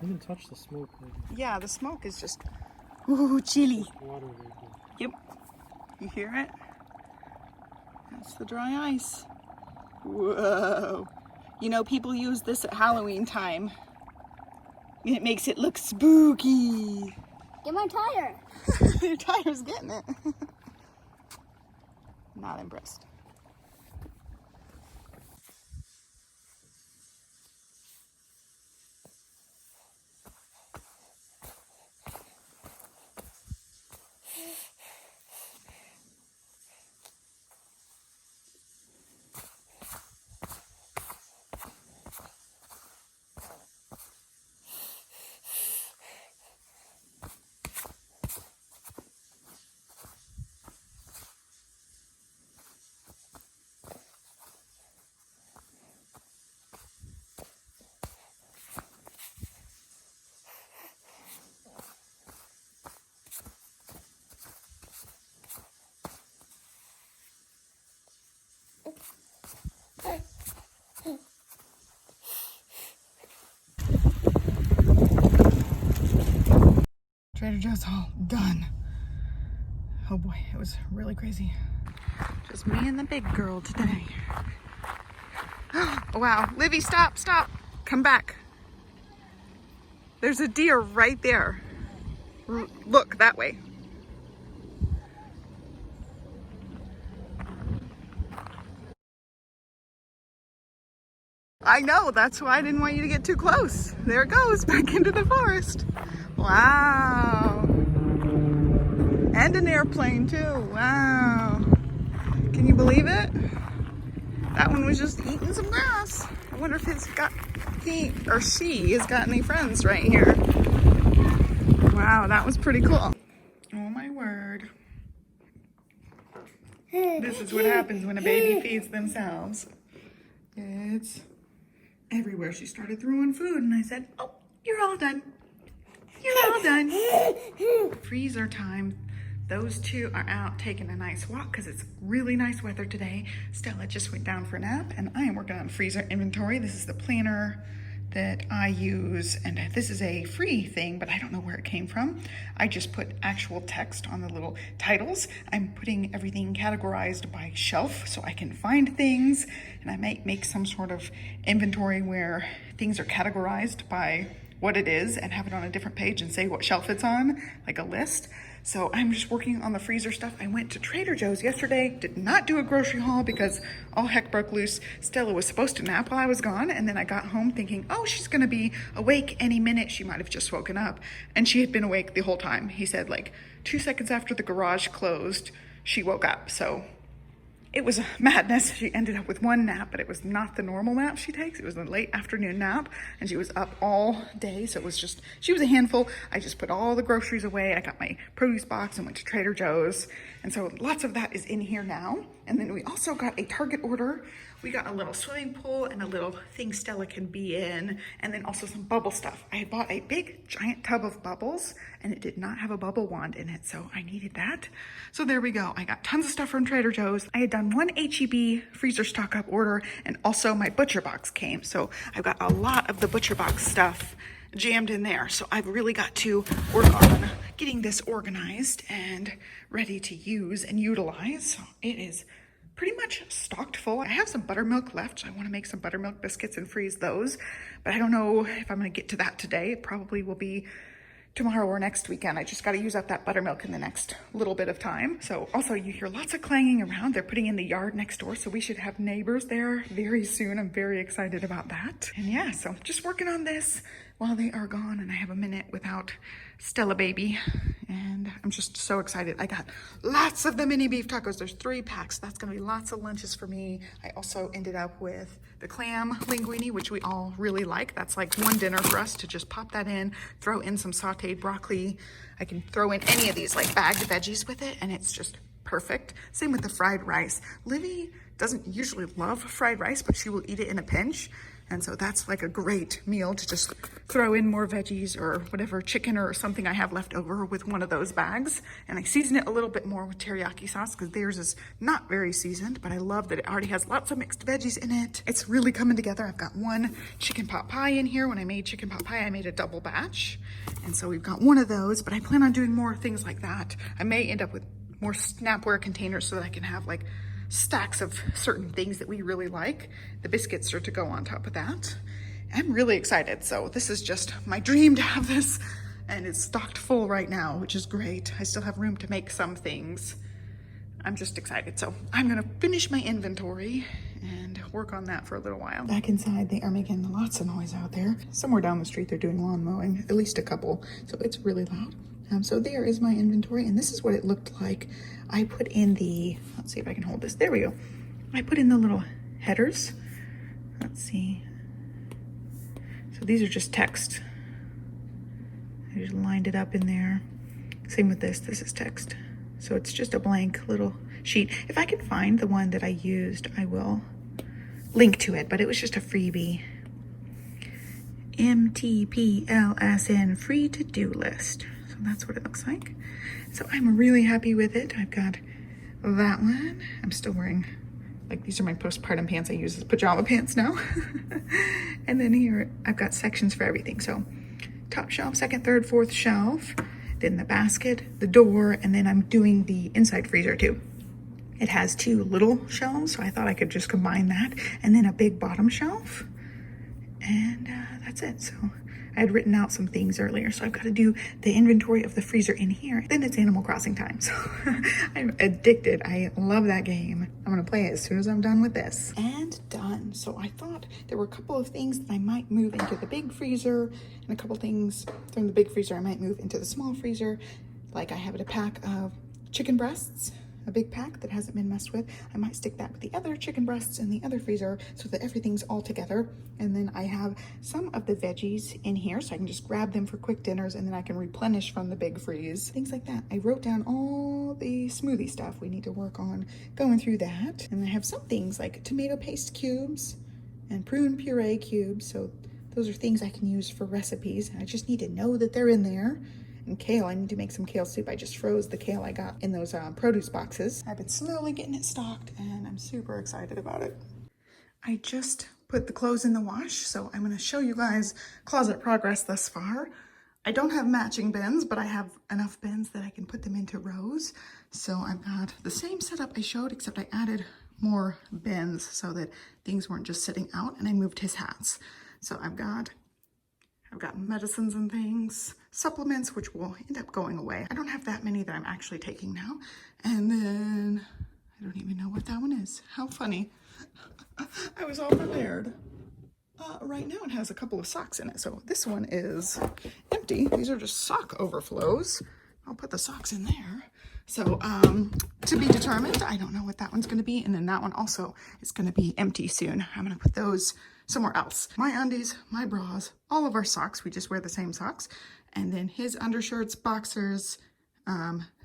You can touch the smoke. Maybe. Yeah, the smoke is just, ooh, chilly. Water right there. Yep. You hear it? That's the dry ice. Whoa. You know, people use this at Halloween time. And it makes it look spooky. Get my tire. Your tire's getting it. Not impressed. Trader Joe's all done. Oh boy, it was really crazy. Just me and the big girl today. Oh wow, Livy, stop, stop. Come back. There's a deer right there. Look that way. I know, that's why I didn't want you to get too close. There it goes, back into the forest. Wow. And an airplane too, wow. Can you believe it? That one was just eating some grass. I wonder if he or she has got any friends right here. Wow, that was pretty cool. Oh my word. This is what happens when a baby feeds themselves. It's everywhere. She started throwing food and I said, oh, you're all done. You're all done. Freezer time. Those two are out taking a nice walk because it's really nice weather today. Stella just went down for a nap and I am working on freezer inventory. This is the planner that I use, and this is a free thing, but I don't know where it came from. I just put actual text on the little titles. I'm putting everything categorized by shelf so I can find things, and I might make some sort of inventory where things are categorized by what it is and have it on a different page and say what shelf it's on, like a list. So I'm just working on the freezer stuff. I went to Trader Joe's yesterday, did not do a grocery haul because all heck broke loose. Stella was supposed to nap while I was gone, and then I got home thinking, oh, she's gonna be awake any minute. She might have just woken up, and she had been awake the whole time. He said like 2 seconds after the garage closed, she woke up. So it was madness. She ended up with one nap, but it was not the normal nap she takes. It was a late afternoon nap, and she was up all day. So it was just, she was a handful. I just put all the groceries away. I got my produce box and went to Trader Joe's. And so lots of that is in here now. And then we also got a Target order. We got a little swimming pool and a little thing Stella can be in, and then also some bubble stuff. I had bought a big giant tub of bubbles and it did not have a bubble wand in it, so I needed that. So there we go. I got tons of stuff from Trader Joe's. I had done one HEB freezer stock up order, and also my butcher box came. So I've got a lot of the butcher box stuff jammed in there. So I've really got to work on getting this organized and ready to use and utilize. So it is pretty much stocked full. I have some buttermilk left. I want to make some buttermilk biscuits and freeze those, but I don't know if I'm going to get to that today. It probably will be tomorrow or next weekend. I just got to use up that buttermilk in the next little bit of time. So also you hear lots of clanging around. They're putting in the yard next door, so we should have neighbors there very soon. I'm very excited about that. And yeah, so just working on this while they are gone, and I have a minute without Stella baby, and I'm just so excited. I got lots of the mini beef tacos. There's 3 packs. That's gonna be lots of lunches for me. I also ended up with the clam linguine, which we all really like. That's like one dinner for us to just pop that in, throw in some sauteed broccoli. I can throw in any of these like bagged veggies with it, and it's just perfect. Same with the fried rice. Livy doesn't usually love fried rice, but she will eat it in a pinch. And so that's like a great meal to just throw in more veggies or whatever, chicken or something I have left over with one of those bags. And I season it a little bit more with teriyaki sauce because theirs is not very seasoned, but I love that it already has lots of mixed veggies in it. It's really coming together. I've got one chicken pot pie in here. When I made chicken pot pie, I made a double batch. And so we've got one of those, but I plan on doing more things like that. I may end up with more Snapware containers so that I can have like stacks of certain things that we really like. The biscuits are to go on top of that. I'm really excited. So this is just my dream to have this, and it's stocked full right now, which is great. I still have room to make some things. I'm just excited. So I'm gonna finish my inventory and work on that for a little while. Back inside, they are making lots of noise out there. Somewhere down the street, they're doing lawn mowing, at least a couple. So it's really loud. So there is my inventory, and this is what it looked like. I put in the, let's see if I can hold this. There we go. I put in the little headers. Let's see. So these are just text. I just lined it up in there. Same with this. This is text. So it's just a blank little sheet. If I can find the one that I used, I will link to it, but it was just a freebie. MTPLSN free to-do list. So that's what it looks like. So I'm really happy with it. I've got that one. I'm still wearing, like, these are my postpartum pants I use as pajama pants now. And then here I've got sections for everything. So top shelf, second, third, fourth shelf, then the basket, the door, and then I'm doing the inside freezer too. It has two little shelves, so I thought I could just combine that, and then a big bottom shelf. And that's it. So I had written out some things earlier, so I've got to do the inventory of the freezer in here. Then it's Animal Crossing time. So I'm addicted. I love that game. I'm going to play it as soon as I'm done with this. And done. So I thought there were a couple of things that I might move into the big freezer, and a couple things from the big freezer I might move into the small freezer. Like I have a pack of chicken breasts, a big pack that hasn't been messed with. I might stick that with the other chicken breasts in the other freezer so that everything's all together. And then I have some of the veggies in here so I can just grab them for quick dinners, and then I can replenish from the big freeze. Things like that. I wrote down all the smoothie stuff we need to work on going through that. And I have some things like tomato paste cubes and prune puree cubes. So those are things I can use for recipes. I just need to know that they're in there. And kale, I need to make some kale soup. I just froze the kale I got in those produce boxes. I've been slowly getting it stocked, and I'm super excited about it. I just put the clothes in the wash, so I'm gonna show you guys closet progress thus far. I don't have matching bins, but I have enough bins that I can put them into rows. So I've got the same setup I showed, except I added more bins so that things weren't just sitting out, and I moved his hats. So I've got medicines and things, supplements, which will end up going away. I don't have that many that I'm actually taking now. And then I don't even know what that one is. How funny. I was all prepared. Right now it has a couple of socks in it. So this one is empty. These are just sock overflows. I'll put the socks in there. So to be determined. I don't know what that one's going to be. And then that one also is going to be empty soon. I'm going to put those somewhere else. My undies, my bras, all of our socks. We just wear the same socks. And then his undershirts, boxers,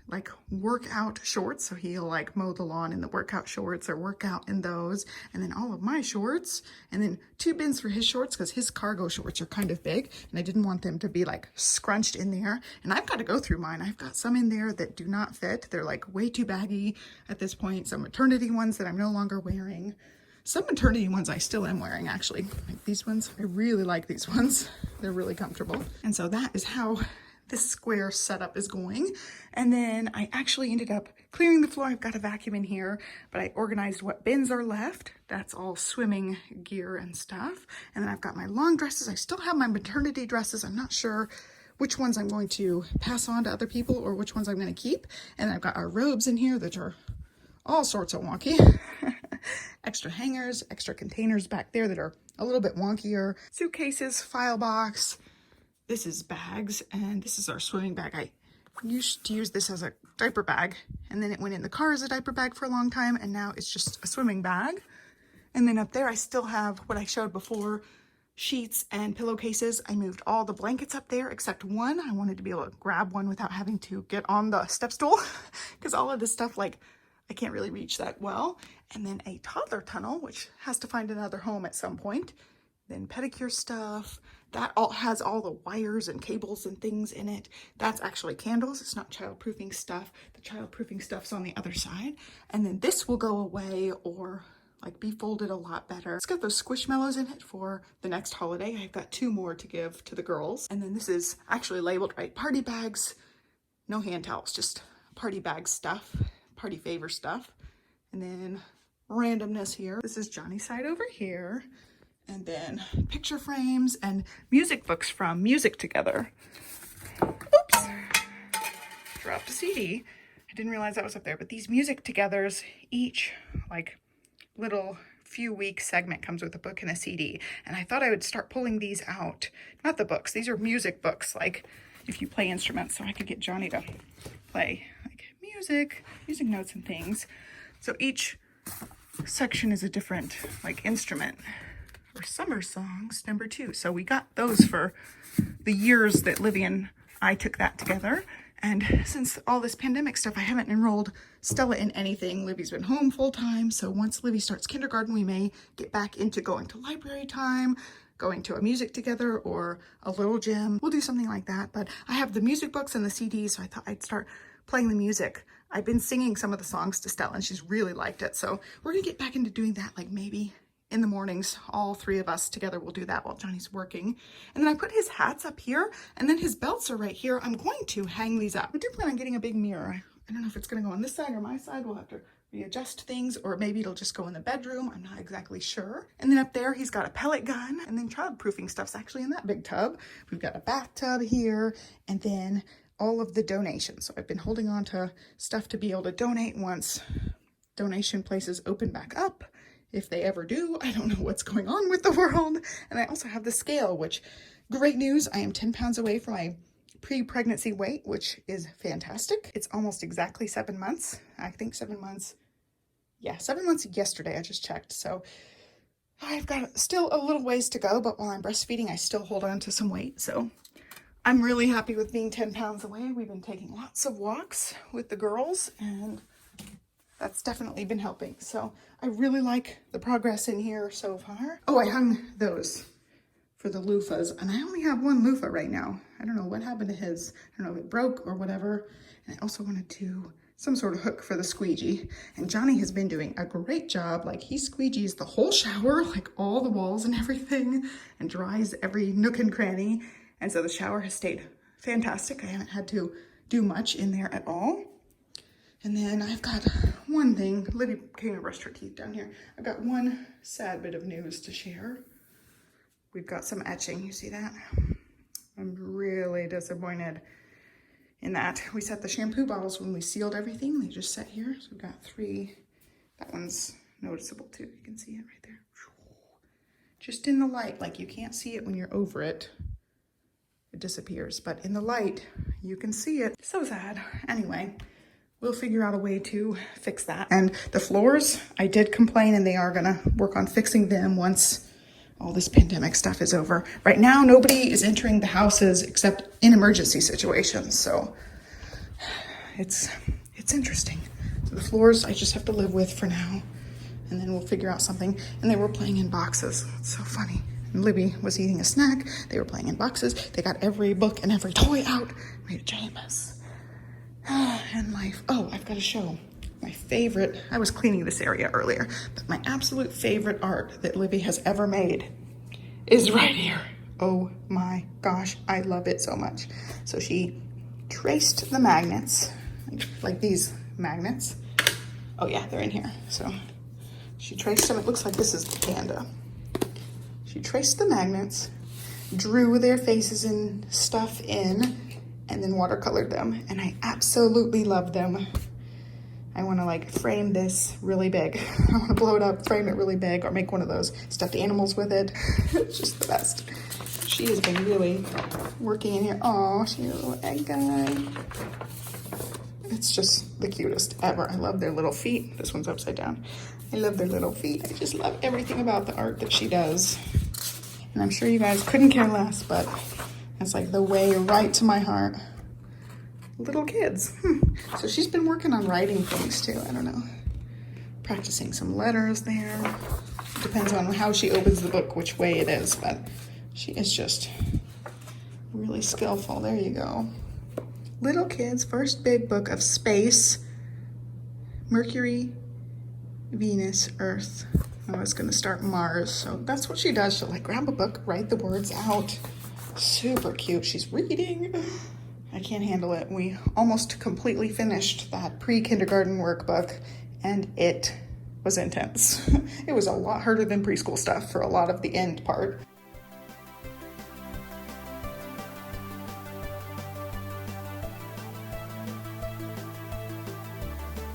like workout shorts. So he'll like mow the lawn in the workout shorts or work out in those. And then all of my shorts, and then 2 bins for his shorts because his cargo shorts are kind of big and I didn't want them to be like scrunched in there. And I've got to go through mine. I've got some in there that do not fit. They're like way too baggy at this point. Some maternity ones that I'm no longer wearing. Some maternity ones I still am wearing, actually. Like these ones, I really like these ones. They're really comfortable. And so that is how this square setup is going. And then I actually ended up clearing the floor. I've got a vacuum in here, but I organized what bins are left. That's all swimming gear and stuff. And then I've got my long dresses. I still have my maternity dresses. I'm not sure which ones I'm going to pass on to other people or which ones I'm going to keep. And I've got our robes in here that are all sorts of wonky. Extra hangers, extra containers back there that are a little bit wonkier. Suitcases, file box. This is bags, and this is our swimming bag. I used to use this as a diaper bag, and then it went in the car as a diaper bag for a long time, and now it's just a swimming bag. And then up there, I still have what I showed before, sheets and pillowcases. I moved all the blankets up there except one. I wanted to be able to grab one without having to get on the step stool because all of this stuff, like, I can't really reach that well. And then a toddler tunnel, which has to find another home at some point. Then pedicure stuff. That all has all the wires and cables and things in it. That's actually candles. It's not childproofing stuff. The childproofing stuff's on the other side. And then this will go away or like be folded a lot better. It's got those squishmallows in it for the next holiday. I've got 2 more to give to the girls. And then this is actually labeled right. Party bags, no hand towels, just party bag stuff, party favor stuff. And then randomness here. This is Johnny's side over here. And then picture frames and music books from Music Together. Oops, dropped a CD. I didn't realize that was up there, but these Music Togethers, each like little few week segment comes with a book and a CD. And I thought I would start pulling these out. Not the books, these are music books, like if you play instruments, so I could get Johnny to play like music notes and things. So each section is a different like instrument. Or summer songs, number 2. So we got those for the years that Livy and I took that together. And since all this pandemic stuff, I haven't enrolled Stella in anything. Livy's been home full time. So once Livy starts kindergarten, we may get back into going to library time, going to a Music Together or a little gym. We'll do something like that. But I have the music books and the CDs, so I thought I'd start playing the music. I've been singing some of the songs to Stella and she's really liked it. So we're gonna get back into doing that, like maybe in the mornings. All 3 of us together will do that while Johnny's working. And then I put his hats up here and then his belts are right here. I'm going to hang these up. I do plan on getting a big mirror. I don't know if it's gonna go on this side or my side. We'll have to readjust things, or maybe it'll just go in the bedroom. I'm not exactly sure. And then up there, he's got a pellet gun, and then childproofing stuff's actually in that big tub. We've got a bathtub here, and then all of the donations. So I've been holding on to stuff to be able to donate once donation places open back up. If they ever do, I don't know what's going on with the world. And I also have the scale, which, great news, I am 10 pounds away from my pre-pregnancy weight, which is fantastic. It's almost exactly 7 months. I think 7 months. Yeah, 7 months yesterday, I just checked. So I've got still a little ways to go, but while I'm breastfeeding, I still hold on to some weight. So I'm really happy with being 10 pounds away. We've been taking lots of walks with the girls, and that's definitely been helping. So I really like the progress in here so far. Oh, I hung those for the loofahs, and I only have 1 loofah right now. I don't know what happened to his. I don't know if it broke or whatever. And I also wanted to some sort of hook for the squeegee. And Johnny has been doing a great job. Like, he squeegees the whole shower, like all the walls and everything, and dries every nook and cranny. And so the shower has stayed fantastic. I haven't had to do much in there at all. And then I've got one thing. Livy came and brushed her teeth down here. I've got one sad bit of news to share. We've got some etching. You see that? I'm really disappointed in that. We set the shampoo bottles when we sealed everything. They just sat here. So we've got 3. That one's noticeable too. You can see it right there. Just in the light, like you can't see it when you're over it. It disappears. But in the light, you can see it. So sad. Anyway. We'll figure out a way to fix that. And the floors, I did complain, and they are gonna work on fixing them once all this pandemic stuff is over. Right now, nobody is entering the houses except in emergency situations. So it's interesting. So the floors, I just have to live with for now, and then we'll figure out something. And they were playing in boxes. It's so funny. And Libby was eating a snack. They were playing in boxes. They got every book and every toy out. Made a giant mess. And life. Oh, I've got to show my favorite. I was cleaning this area earlier, but my absolute favorite art that Livy has ever made is right here. Oh my gosh, I love it so much. So she traced the magnets, like these magnets. Oh yeah, they're in here. So she traced them. It looks like this is the panda. She traced the magnets, drew their faces and stuff in, and then watercolored them, and I absolutely love them. I want to like frame this really big. I want to blow it up, frame it really big, or make one of those stuffed animals with it. It's just the best. She has been really working in here. Oh, she's a little egg guy. It's just the cutest ever. I love their little feet. This one's upside down. I love their little feet. I just love everything about the art that she does. And I'm sure you guys couldn't care less, but it's like the way right to my heart. Little kids. So she's been working on writing things too. I don't know. Practicing some letters there. Depends on how she opens the book, which way it is, but she is just really skillful. There you go. Little kids, first big book of space. Mercury, Venus, Earth. I was gonna start Mars, so that's what she does. She'll like grab a book, write the words out. Super cute. She's reading. I can't handle it. We almost completely finished that pre-kindergarten workbook, and it was intense. It was a lot harder than preschool stuff for a lot of the end part.